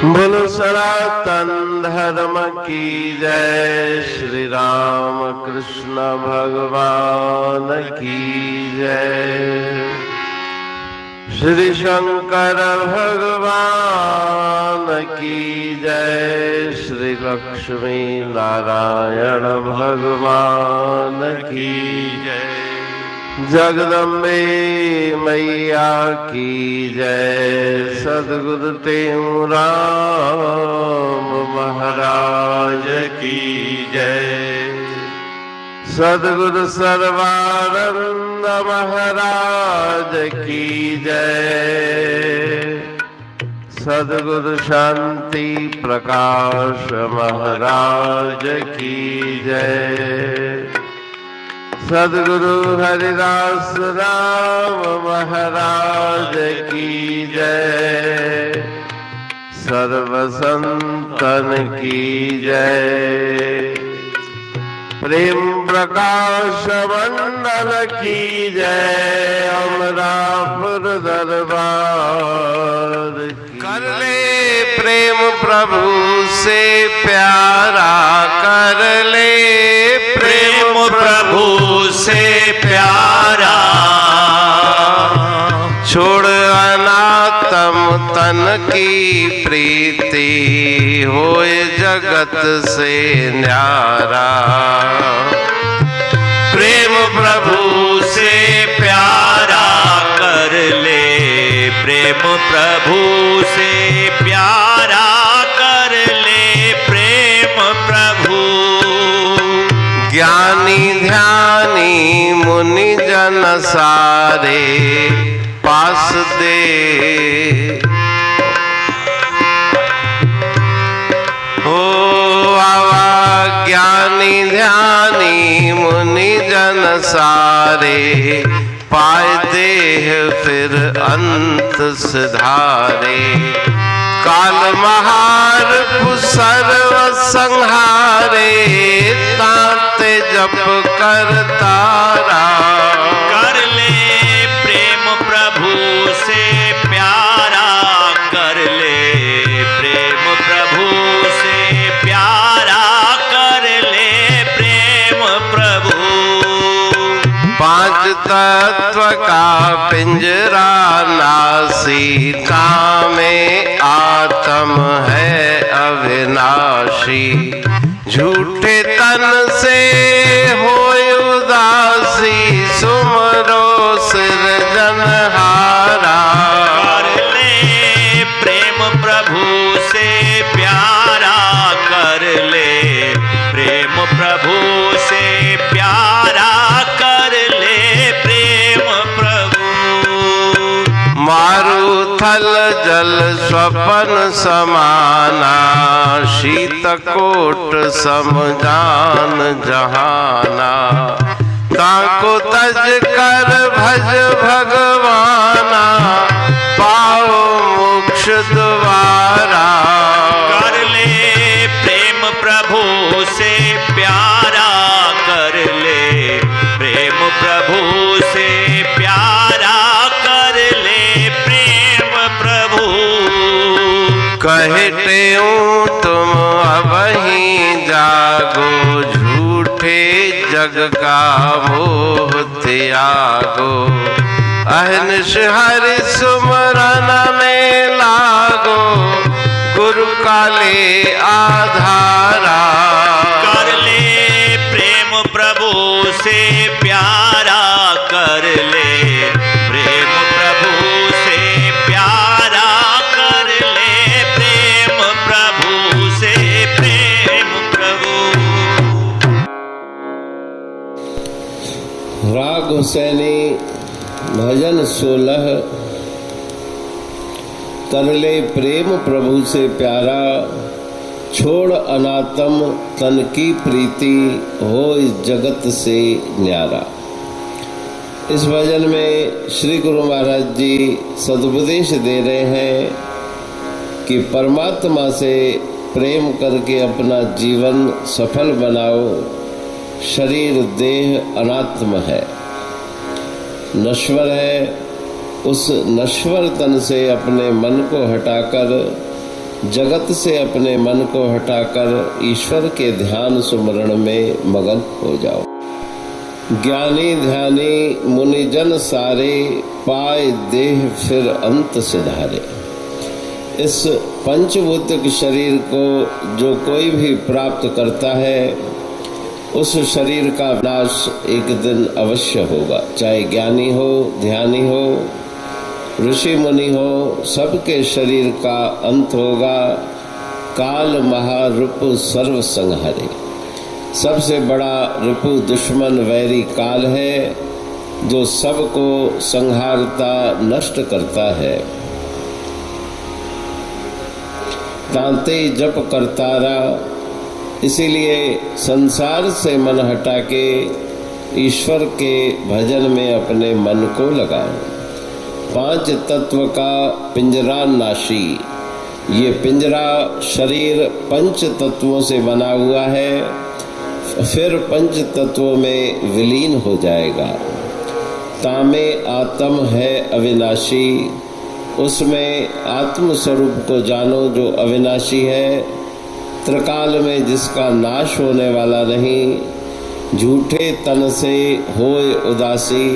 बोलो सनातन धर्म की जय। श्री राम कृष्ण भगवान की जय। श्री शंकर भगवान की जय। श्री लक्ष्मी नारायण भगवान की जय। जगदम्बे मैया की जय। सद्गुरु राम महाराज की जय। सद्गुरु सर्वानंद महाराज की जय। सद्गुरु शांति प्रकाश महाराज की जय। सद्गुरु हरिदास राम महाराज की जय। सर्व संतन की जय। प्रेम प्रकाश मंडल की जय। अमरापुर दरबार कर ले प्रेम प्रभु से प्यारा। कर ले प्रेम प्रभु से प्यारा। छोड़ अनात्म तन की प्रीति। होए जगत से न्यारा। प्रेम प्रभु से प्यारा। कर ले प्रेम प्रभु से प्यारा। कर ले प्रेम प्रभु। ज्ञानी ध्यानी मुनि जन सारे पास दे। हो आवा ज्ञानी ध्यानी मुनि जन सारे। पाए देह फिर अंत सिधारे। काल महार सर्व संहारे। ताते जप कर तारा। कर ले प्रेम प्रभु से प्यारा। कर ले प्रेम प्रभु से प्यारा। कर ले प्रेम प्रभु। पांच तत्व का पिंजरा नासी। कामे आत्म है अविनाशी। झूठे तन से होय उदासी। सुमरो सिरजनहारा। कर ले प्रेम प्रभु से प्यारा। कर ले प्रेम प्रभु से प्यारा। कर ले प्रेम प्रभु। मारुथल जल स्वपन समाना। शीतकोट समजान जहाना। ताको तज कर भज भगवाना। पाओ मोक्ष द्वारा। कर ले प्रेम प्रभु से प्यारा। कर ले प्रेम प्रभु से प्यारा। कर ले प्रेम प्रभु। कहते हूँ तुम अबहीं जागो। झूठे जग का मोह त्यागो। अहनिश हरि सुमरन में लागो। गुरु काले आधारा। कर ले प्रेम प्रभु से प्यारा। कर ले प्रेम प्रभु से प्यारा। कर ले प्रेम प्रभु से प्रेम प्रभु। राग हुसैनी भजन 16। कर ले प्रेम प्रभु से प्यारा। छोड़ अनात्म तन की प्रीति। हो इस जगत से न्यारा। इस भजन में श्री गुरु महाराज जी सदुपदेश दे रहे हैं कि परमात्मा से प्रेम करके अपना जीवन सफल बनाओ। शरीर देह अनात्म है, नश्वर है। उस नश्वर तन से अपने मन को हटाकर जगत से अपने मन को हटाकर ईश्वर के ध्यान सुमरण में मगन हो जाओ। ज्ञानी ध्यानी मुनिजन सारे, पाए देह फिर अंत सिधारे। इस पंचभौतिक शरीर को जो कोई भी प्राप्त करता है, उस शरीर का नाश एक दिन अवश्य होगा। चाहे ज्ञानी हो, ध्यानी हो, ऋषि मुनि हो, सबके शरीर का अंत होगा। काल महारिपु सर्व संहारे। सबसे बड़ा रिपु दुश्मन वैरी काल है, जो सबको संहारता नष्ट करता है। तांते जप करतारा। इसीलिए संसार से मन हटा के ईश्वर के भजन में अपने मन को लगाओ। पांच तत्व का पिंजरा नाशी। ये पिंजरा शरीर पंच तत्वों से बना हुआ है, फिर पंच तत्वों में विलीन हो जाएगा। तामे आत्म है अविनाशी। उसमें आत्म स्वरूप को जानो जो अविनाशी है, त्रिकाल में जिसका नाश होने वाला नहीं। झूठे तन से होए उदासी।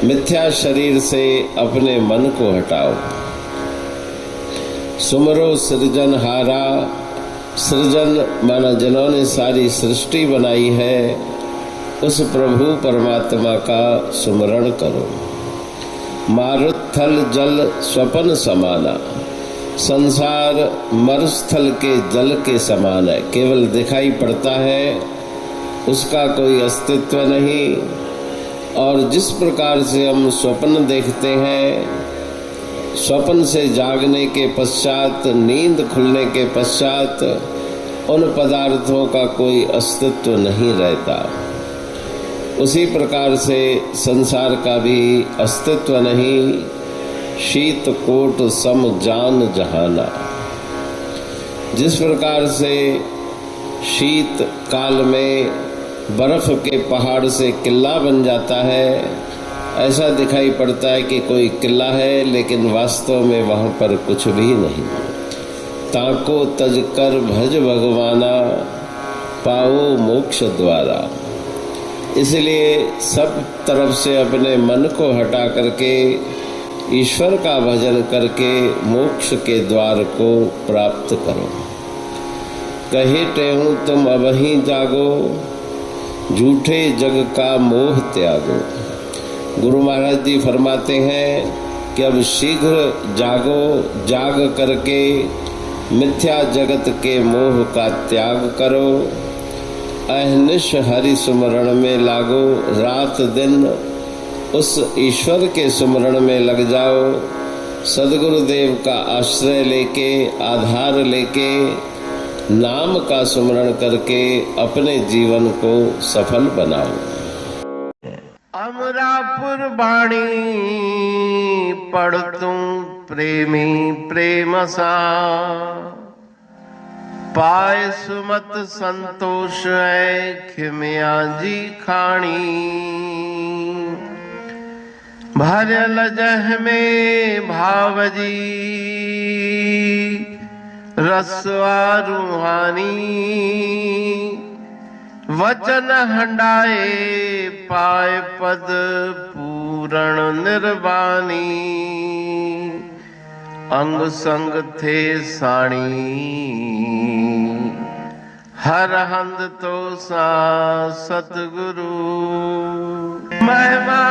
मिथ्या शरीर से अपने मन को हटाओ। सुमरो सृजनहारा। सृजन माना जिन्होंने सारी सृष्टि बनाई है, उस प्रभु परमात्मा का सुमरण करो। मारुथल जल स्वपन समाना। संसार मरुस्थल के जल के समान है, केवल दिखाई पड़ता है, उसका कोई अस्तित्व नहीं। और जिस प्रकार से हम स्वप्न देखते हैं, स्वप्न से जागने के पश्चात, नींद खुलने के पश्चात उन पदार्थों का कोई अस्तित्व नहीं रहता, उसी प्रकार से संसार का भी अस्तित्व नहीं। शीत कोट सम जान जहाना। जिस प्रकार से शीत काल में बर्फ के पहाड़ से किला बन जाता है, ऐसा दिखाई पड़ता है कि कोई किला है, लेकिन वास्तव में वहाँ पर कुछ भी नहीं। ताको तज कर भज भगवाना, पाओ मोक्ष द्वारा। इसलिए सब तरफ से अपने मन को हटा करके ईश्वर का भजन करके मोक्ष के द्वार को प्राप्त करो। कहे तेहूं तुम अबहीं जागो, झूठे जग का मोह त्यागो। गुरु महाराज जी फरमाते हैं कि अब शीघ्र जागो, जाग करके मिथ्या जगत के मोह का त्याग करो। अहनिश हरि सुमरण में लागो। रात दिन उस ईश्वर के सुमरण में लग जाओ। सदगुरुदेव का आश्रय लेके, आधार लेके, नाम का सुमरण करके अपने जीवन को सफल बनाओ। अमरापुर बाणी पढ़तूं प्रेमी प्रेम सा, पाए सुमत संतोष है खिमिया जी खाणी। भरल जह में भावजी रसवा रूहानी। वचन हंडाए पाए पद पूरण निर्वाणी। अंग संग थे साणी हर हंद तो सा सतगुरु। महिमा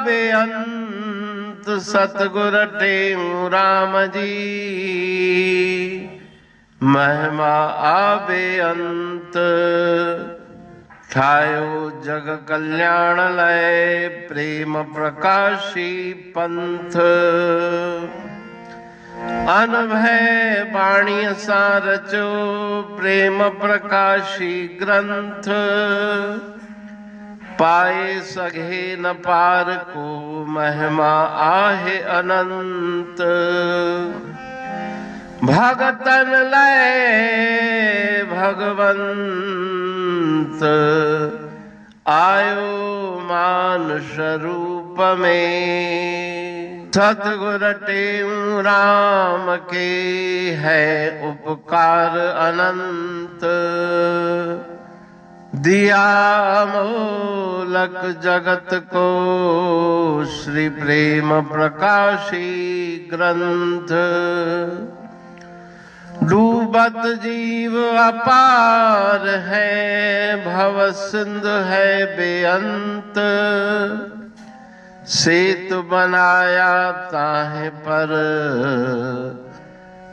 बेअंत सतगुर टेऊ राम जी। महिमा आबे अंत ठायो जग कल्याण लय। प्रेम प्रकाशी पंथ अनभय बाणी सारचो। प्रेम प्रकाशी ग्रंथ पाए सघे न पार को। महिमा आहे अनंत भगतन लय भगवंत। आयो मानुष रूप में सतगुर टेऊ राम के है उपकार अनंत, दिया मूलक जगत को श्री प्रेम प्रकाशी ग्रंथ। डूबत जीव अपार है, भव सिंधु है बेअंत, सेतु बनाया ताहे पर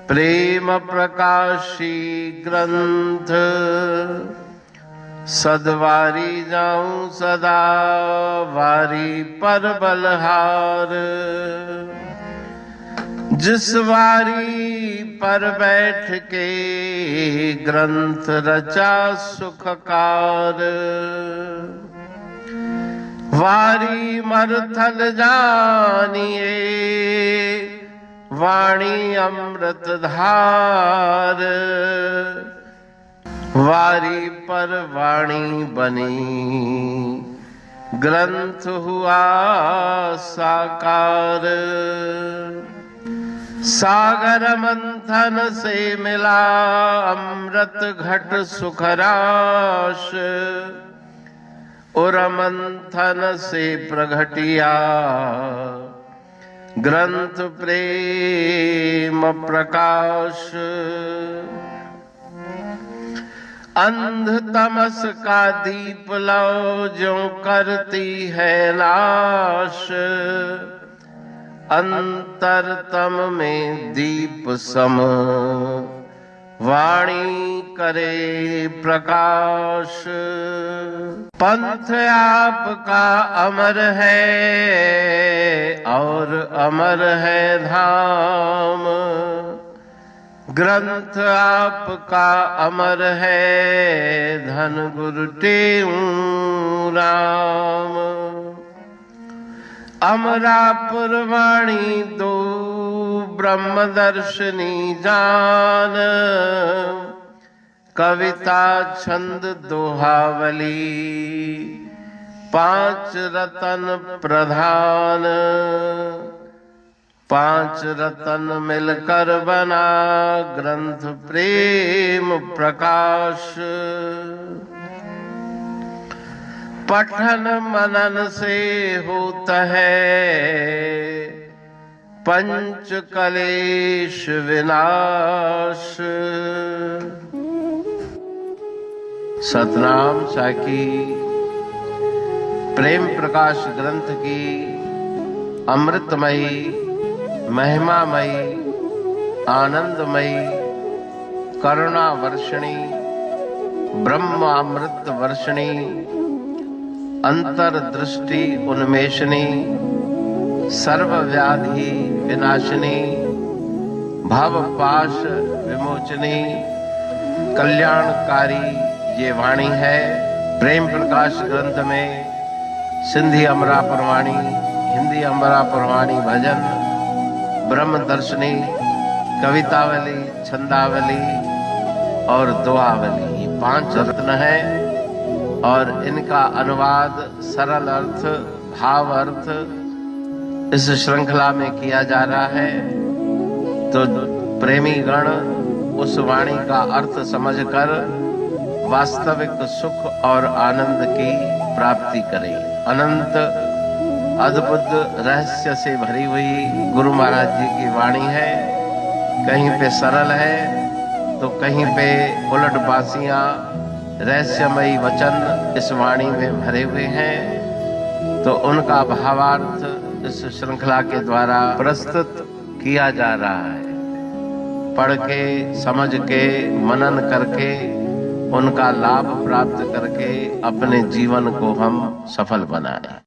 प्रेम प्रकाशी ग्रंथ। सदवारी जाऊं सदा वारी पर बलहार, जिस वारी पर बैठ के ग्रंथ रचा सुखकार। वारी मरथल जानिए वाणी अमृत धार, वारी पर वाणी बनी ग्रंथ हुआ साकार। सागर मंथन से मिला अमृत घट सुखराश, और मंथन से प्रगटिया ग्रंथ प्रेम प्रकाश। अंध तमस का दीप लो जो करती है नाश, अंतरतम में दीप सम वाणी करे प्रकाश। पंथ आपका अमर है और अमर है धाम, ग्रंथ आपका अमर है धन गुरु टेऊ राम। अमरापुर वाणी दो ब्रह्मदर्शनी जान, कविता छंद दोहावली पांच रतन प्रधान। पांच रतन मिलकर बना ग्रंथ प्रेम प्रकाश। पठन मनन से होता है पंच कलेश विनाश। सतनाम साखी प्रेम प्रकाश ग्रंथ की अमृतमयी महिमामयी आनंदमयी करुणा वर्षिणी ब्रह्म अमृत वर्षिणी अंतर्दृष्टि उन्मेषणी सर्व व्याधि विनाशिनी भव पाश विमोचनी कल्याणकारी ये वाणी है। प्रेम प्रकाश ग्रंथ में सिंधी अमरापुर वाणी, हिंदी अमरापुर वाणी भजन, ब्रह्म दर्शनी, कवितावली, छंदावली और दुआवली ये पांच रत्न हैं और इनका अनुवाद सरल अर्थ भाव अर्थ इस श्रृंखला में किया जा रहा है। तो प्रेमी गण उस वाणी का अर्थ समझकर वास्तविक सुख और आनंद की प्राप्ति करें। अनंत अद्भुत रहस्य से भरी हुई गुरु महाराज जी की वाणी है। कहीं पे सरल है तो कहीं पे उलट बासियां रहस्यमयी वचन इस वाणी में भरे हुए हैं। तो उनका भावार्थ इस श्रृंखला के द्वारा प्रस्तुत किया जा रहा है। पढ़ के समझ के मनन करके उनका लाभ प्राप्त करके अपने जीवन को हम सफल बनाएं।